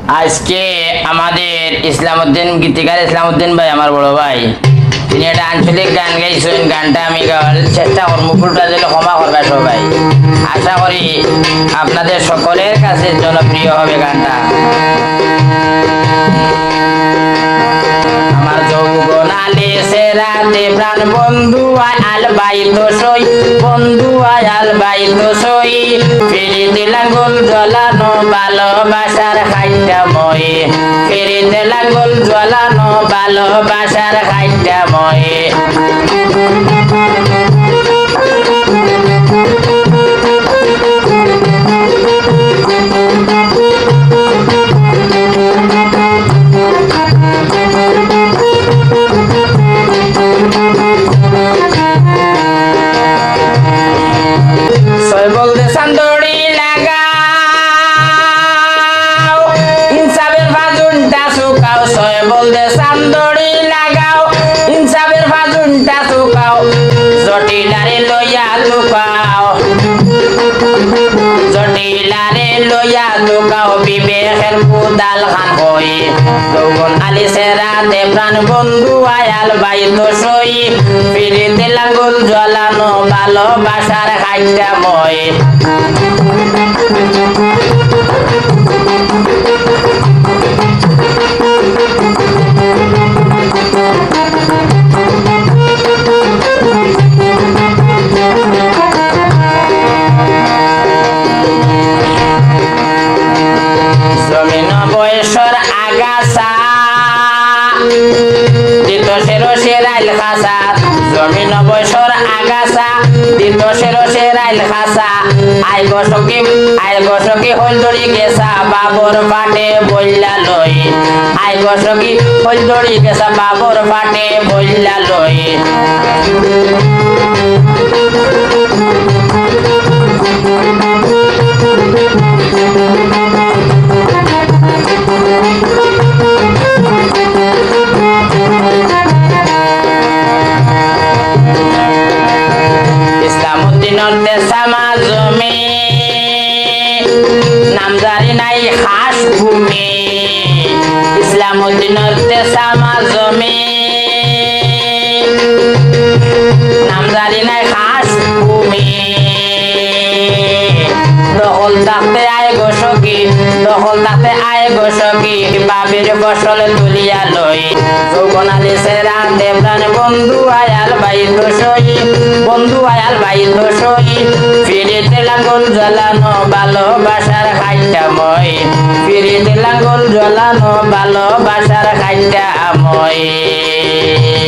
আজকে আমাদের ইসলামউদ্দিন গীতিকার ইসলামউদ্দিন ভাই আমার বড় ভাই তিনি একটা আঞ্চলিক গান গাইছেন। গানটা আমি গাওয়ার চেষ্টা করবো, ভুলটা দিলে ক্ষমা করবে সবাই। আশা করি আপনাদের সকলের কাছে জনপ্রিয় হবে গানটা। আমার যৌবন আলে সেরাতে প্রাণ বন্ধু আল বাইত সই, বন্ধু আল বাইত সই, ফিরিতে লাঙ্গল জ্বলানো ভালোবাসার খাইটাময়, ফিরিতে লাঙ্গল জ্বলানো ভালোবাসার খাইটাময়। জটিলারে লইয়া লুকাও বিবেকের কুদাল খান হই, যৌবন আলি সেরাতে প্রাণ বন্ধু আয়াল বাইত সই, ফিরিতে লাঙ্গল জ্বলানো ভালোবাসার খাইটাময়। জমিন বয়সর আগাছা দিত সেরসের আইল খাসা, জমিন বয়সর আগাছা দিত সেরসের আইল খাসা, আই গসকি হলদড়ি গেছা বাবর পাটে বইলা লই, আই গসকি হলদড়ি গেছা বাবর পাটে বইলা লই। ইসলামউদ্দিনের দেশামা জমি নামজারি নাই খাস ভূমি, ইসলামউদ্দিনের দেশামা জমি নামজারি নাই খাস ভূমি, দখল থাকতে আয় গোসকি, দখল থাকতে আয় গোসকি, বাবির ফসল তুলিয়া লই, যৌবন আলি সেরাতে প্রাণ বন্ধু আয়াল বাইত সই, বন্ধু আয়াল বাইত সই, ফিরিতে লাঙ্গল জ্বলানো ভালোবাসার খাইটাময়, ফিরিতে লাঙ্গল জ্বলানো ভালোবাসার খাইটাময়।